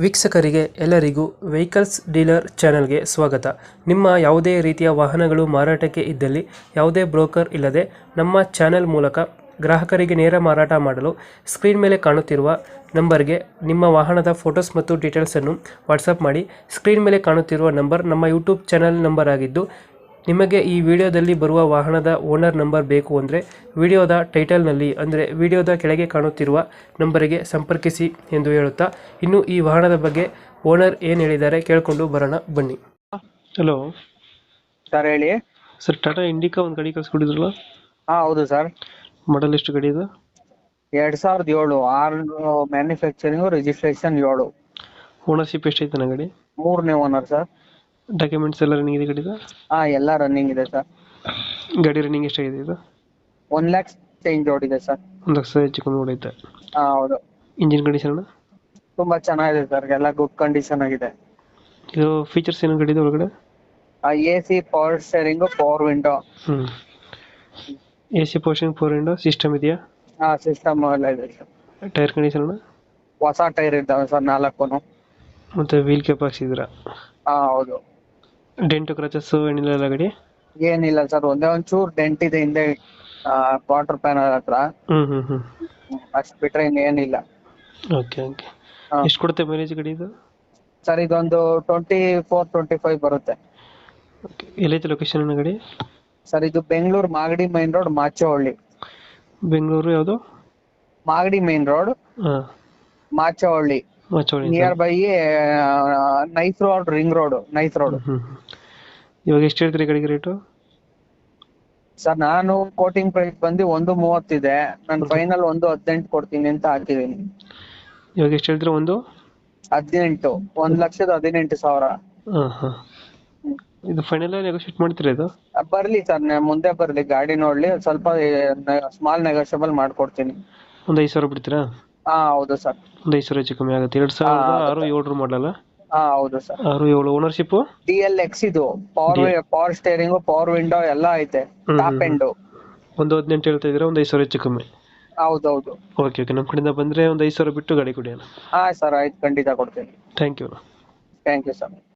ವೀಕ್ಷಕರಿಗೆ ಎಲ್ಲರಿಗೂ vehicles dealer ಚಾನೆಲ್ಗೆ ಸ್ವಾಗತ. ನಿಮ್ಮ ಯಾವುದೇ ರೀತಿಯ ವಾಹನಗಳು ಮಾರಾಟಕ್ಕೆ ಇದ್ದಲ್ಲಿ ಯಾವುದೇ ಬ್ರೋಕರ್ ಇಲ್ಲದೆ ನಮ್ಮ ಚಾನೆಲ್ ಮೂಲಕ ಗ್ರಾಹಕರಿಗೆ ನೇರ ಮಾರಾಟ ಮಾಡಲು ಸ್ಕ್ರೀನ್ ಮೇಲೆ ಕಾಣುತ್ತಿರುವ ನಂಬರ್ಗೆ ನಿಮ್ಮ ವಾಹನದ ಫೋಟೋಸ್ ಮತ್ತು ಡೀಟೇಲ್ಸನ್ನು ವಾಟ್ಸಪ್ ಮಾಡಿ. ಸ್ಕ್ರೀನ್ ಮೇಲೆ ಕಾಣುತ್ತಿರುವ ನಂಬರ್ ನಮ್ಮ ಯೂಟ್ಯೂಬ್ ಚಾನೆಲ್ ನಂಬರ್ ಆಗಿದ್ದು, ನಿಮಗೆ ಈ ವಿಡಿಯೋದಲ್ಲಿ ಬರುವ ವಾಹನದ ಓನರ್ ನಂಬರ್ ಬೇಕು ಅಂದರೆ ವಿಡಿಯೋದ ಟೈಟಲ್ನಲ್ಲಿ ಅಂದರೆ ವಿಡಿಯೋದ ಕೆಳಗೆ ಕಾಣುತ್ತಿರುವ ನಂಬರಿಗೆ ಸಂಪರ್ಕಿಸಿ ಎಂದು ಹೇಳುತ್ತಾ, ಇನ್ನು ಈ ವಾಹನದ ಬಗ್ಗೆ ಓನರ್ ಏನು ಹೇಳಿದ್ದಾರೆ ಕೇಳಿಕೊಂಡು ಬರೋಣ ಬನ್ನಿ. ಹಲೋ ಸರ್ ಹೇಳಿ. ಸರ್, ಟಾಟಾ ಇಂಡಿಕಾ ಒಂದು ಗಾಡಿ ಕಳಿಸ್ಕೊಟ್ಟಿದ್ರಲ್ಲ, ಹೌದು ಸರ್. ಮಾಡಲ್ ಎಷ್ಟು ಗಾಡಿ ಇದು? 2007 6 ಮ್ಯಾನುಫ್ಯಾಕ್ಚರಿಂಗ್, ರಿಜಿಸ್ಟ್ರೇಷನ್ 7. ಓನರ್ಶಿಪ್ ಎಷ್ಟೈತೆ ನನ್ನ ಗಾಡಿ? 3ನೇ ಓನರ್ ಸರ್. ಡಾಕ್ಯುಮೆಂಟ್ಸ್ ಎಲ್ಲ ರನ್ನಿಂಗ್ ಇದೆ ಗಾಡಿದ? ಎಲ್ಲ ರನ್ನಿಂಗ್ ಇದೆ ಸರ್. ಗಾಡಿ ರನ್ನಿಂಗ್ ಎಷ್ಟಾಗಿದೆ ಇದು? 1 ಲಕ್ಷ ಚೇಂಜ್ ಓಡಿದೆ ಸರ್. 1,00,000 ಹೆಚ್ಚು ಕಮ್ಮಿ ಹೊಡೈತೆ. ಹೌದು. Engine condition? ತುಂಬಾ ಚೆನ್ನಾಗಿದೆ ಸರ್, ಎಲ್ಲ ಗುಡ್ ಕಂಡೀಷನ್ ಆಗಿದೆ. ಇದು ಫೀಚರ್ಸ್ ಏನು ಗಾಡಿದು ಒಳಗಡೆ? AC, power steering, power window. AC portion, power window system ಇದೆಯಾ? ಸಿಸ್ಟಮ್ ಎಲ್ಲ ಇದೆ ಸರ್. Tyre condition? ಹೊಸ ಟೈರ್ ಇದ್ದಾವೆ ಸರ್ 4. ಮತ್ತೆ ವೀಲ್ ಕ್ಯಾಪ್ ಹಾಕ್ಸಿದ್ದೀರಾ? ಹೌದು. ಡೆಂಟು ಕ್ರಚಸ್ ಏನಿಲ್ಲ ಅಲ್ಲ ಗಾಡಿ? ಏನಿಲ್ಲ ಸರ್, ಒಂದೇ ಒಂಚೂರು ಡೆಂಟ್ ಇದೆ ಹಿಂದೆ ಕ್ವಾರ್ಟರ್ ಪ್ಯಾನಲ್ ಹತ್ರ. ಅಷ್ಟು ಬಿಟ್ರೆ ಇನ್ನೇನಿಲ್ಲ. Okay okay. ಎಷ್ಟು ಕೊಡುತ್ತೆ ಮೈಲೇಜ್ ಗಾಡಿ ಇದು? ಸರ್ ಇದೊಂದು 24-25 ಬರುತ್ತೆ. ಓಕೆ. ಎಲ್ಲೈತೆ ಲೊಕೇಶನ್ ಅನ್ನ ಗಾಡಿ? ಸರ್ ಇದು ಬೆಂಗಳೂರು ಮಾಗಡಿ ಮೈನ್ ರೋಡ್, ಮಾಚೋಹಳ್ಳಿ. ಬೆಂಗಳೂರು ಯಾವುದು? ಮಾಗಡಿ ಮೈನ್ ರೋಡ್, ಹಾಂ, Machohalli. Near by nice road, ring road, nice road. ಇವಾಗ ಎಷ್ಟು ಹೇಳ್ತೀರಿ ಗಾಡಿಗೆ ರೇಟು? ಸರ್ ನಾನು ಕೋಟಿಂಗ್ ಪ್ರೈಸ್ ಬಂದು 1.30 ಇದೆ. ನಾನು ಫೈನಲ್ 1.18 ಕೊಡ್ತೀನಿ ಅಂತ ಹಾಕಿದ್ದೀನಿ. ಇವಾಗ ಎಷ್ಟು ಹೇಳ್ತೀರಾ? 18, 1,18,000. ಹಾಂ ಹಾಂ. ಇದು ಫೈನಲ್ ನೆಗೋಶಿಯೇಟ್ ಮಾಡ್ತೀರಾ ಇದು? ಬರ್ಲಿ ಸರ್, ಮುಂದೆ ಬರ್ಲಿ, ಗಾಡಿ ನೋಡ್ಲಿ, ಸ್ವಲ್ಪ ಸ್ಮಾಲ್ ನೆಗೋಷಿಯಬಲ್ ಮಾಡ್ಕೊಡ್ತೀನಿ. ಒಂದು 5,000 ಬಿಡ್ತೀರಾ? ಹೌದು ಸರ್. ಒಂದು 5,000 ಹೆಚ್ಚು ಕಮ್ಮಿ ಆಗುತ್ತೆ. 2006-7 ಮಾಡಲ್ಲ? ಹೌದು ಸರ್. 6-7 ಓನರ್ಶಿಪ್? DLX ಇದು ಪವರ್ ಸ್ಟೇರಿಂಗ್, ಪವರ್ ವಿಂಡೋ ಎಲ್ಲ ಐತೆ, ಟಾಪ್ ಎಂಡ್. 1.18 ಹೇಳ್ತಾ ಇದ್ದೀರಾ, ಒಂದು 5,000 ಹೆಚ್ಚು ಕಮ್ಮಿ? ಹೌದೌದು. Okay okay. ನಮ್ಮ ಕಡೆಯಿಂದ ಬಂದರೆ ಒಂದು 5,000 ಬಿಟ್ಟು ಗಾಡಿ ಕೊಡಿ ಅಣ್ಣ. ಸರ್ ಆಯ್ತು, ಖಂಡಿತ ಕೊಡ್ತೀನಿ. Thank you. Thank you sir.